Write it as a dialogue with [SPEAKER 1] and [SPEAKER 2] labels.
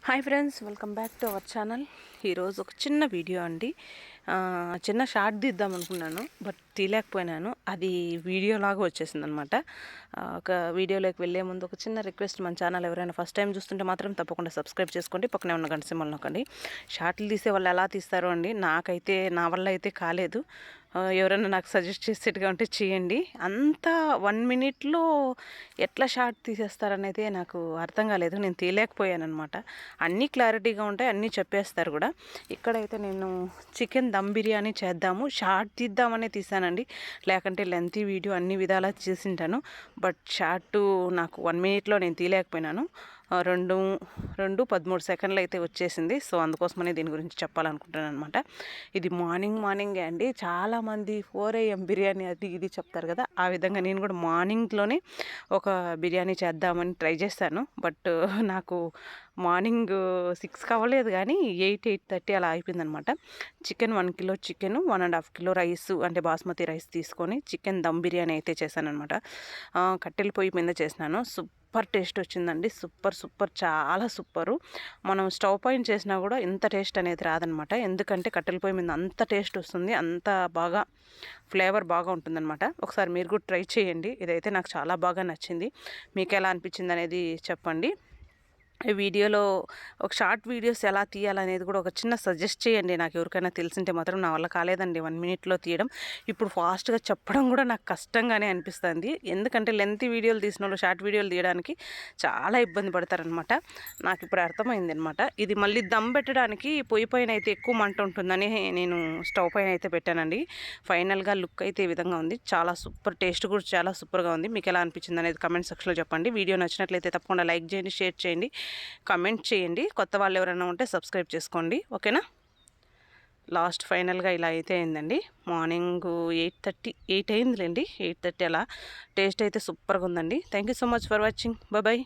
[SPEAKER 1] Hi friends, welcome back to our channel. ఈరోజు ఒక చిన్న వీడియో అండి. చిన్న షార్ట్ తీద్దాం అనుకున్నాను, బట్ తీయలేకపోయినాను. అది వీడియోలాగా వచ్చేసింది అనమాట. ఒక వీడియోలోకి వెళ్ళే ముందు ఒక చిన్న రిక్వెస్ట్, మన ఛానల్ ఎవరైనా ఫస్ట్ టైం చూస్తుంటే మాత్రం తప్పకుండా సబ్స్క్రైబ్ చేసుకోండి, పక్కనే ఉన్న గంట సింబల్ నొక్కండి. షార్ట్లు తీసే వాళ్ళు ఎలా తీస్తారో అండి, నాకైతే నా వల్ల అయితే కాలేదు. ఎవరైనా నాకు సజెస్ట్ చేసేట్టుగా ఉంటే చేయండి. అంతా 1 మినిట్లో ఎట్లా షార్ట్ తీసేస్తారనేది నాకు అర్థం కాలేదు. నేను తీయలేకపోయాను అనమాట. అన్నీ క్లారిటీగా ఉంటాయి, అన్నీ చెప్పేస్తారు కూడా. ఇక్కడైతే నేను చికెన్ దమ్ బిర్యానీ చేద్దాము, షార్ట్ తీద్దామనే తీసానండి. లేకంటే లెంతీ వీడియో అన్ని విధాలా చేసింటాను. బట్ షార్ట్ నాకు 1 మినిట్లో నేను తీయలేకపోయినాను. 2:13 సెకండ్లు అయితే వచ్చేసింది. సో అందుకోసమనే దీని గురించి చెప్పాలనుకుంటున్నాను అనమాట. ఇది మార్నింగే అండి. చాలామంది 4 AM బిర్యానీ అది ఇది చెప్తారు కదా, ఆ విధంగా నేను కూడా మార్నింగ్లోనే ఒక బిర్యానీ చేద్దామని ట్రై చేశాను. బట్ నాకు మార్నింగ్ 6కి అవ్వలేదు, కానీ 8:30 అలా అయిపోయిందనమాట. Chicken 1 kilo chicken, 1.5 kilo rice అంటే బాస్మతి రైస్ తీసుకొని చికెన్ దమ్ బిర్యానీ అయితే చేశానమాట. కట్టెల పొయ్యి మీద చేసినాను. సూపర్ టేస్ట్ వచ్చిందండి. సూపర్ చాలా సూపరు. మనం స్టవ్ పైన చేసినా కూడా ఇంత టేస్ట్ అనేది రాదనమాట. ఎందుకంటే కట్టెల పొయ్యి మీద అంత టేస్ట్ వస్తుంది, అంత బాగా ఫ్లేవర్ బాగా ఉంటుందన్నమాట. ఒకసారి మీరు కూడా ట్రై చేయండి. ఇదైతే నాకు చాలా బాగా నచ్చింది. మీకు ఎలా అనిపించింది అనేది చెప్పండి. ఈ వీడియోలో ఒక షార్ట్ వీడియోస్ ఎలా తీయాలనేది కూడా ఒక చిన్న సజెస్ట్ చేయండి. నాకు ఎవరికైనా తెలిసింటే మాత్రం. నా వల్ల కాలేదండి 1 మినిట్లో తీయడం. ఇప్పుడు ఫాస్ట్గా చెప్పడం కూడా నాకు కష్టంగానే అనిపిస్తుంది. ఎందుకంటే లెంత్ వీడియోలు తీసిన వాళ్ళు షార్ట్ వీడియోలు తీయడానికి చాలా ఇబ్బంది పడతారనమాట. నాకు ఇప్పుడు అర్థమైంది అనమాట. ఇది మళ్ళీ దమ్ పెట్టడానికి పొయ్యి పైన అయితే ఎక్కువ మంట ఉంటుందని నేను స్టవ్ పైన అయితే పెట్టానండి. ఫైనల్గా లుక్ అయితే ఈ విధంగా ఉంది. చాలా సూపర్, టేస్ట్ కూడా చాలా సూపర్గా ఉంది. మీకు ఎలా అనిపించింది అనేది కమెంట్ సెక్షన్లో చెప్పండి. వీడియో నచ్చినట్లయితే తప్పకుండా లైక్ చేయండి, షేర్ చేయండి, కమెంట్ చేయండి. కొత్త వాళ్ళు ఎవరైనా ఉంటే సబ్స్క్రైబ్ చేసుకోండి, ఓకేనా. లాస్ట్ ఫైనల్గా ఇలా అయితే అయిందండి. మార్నింగ్ 8 అయిందిలేండి, 8:30 అలా. టేస్ట్ అయితే సూపర్గా ఉందండి. Thank you so much for watching. Bye.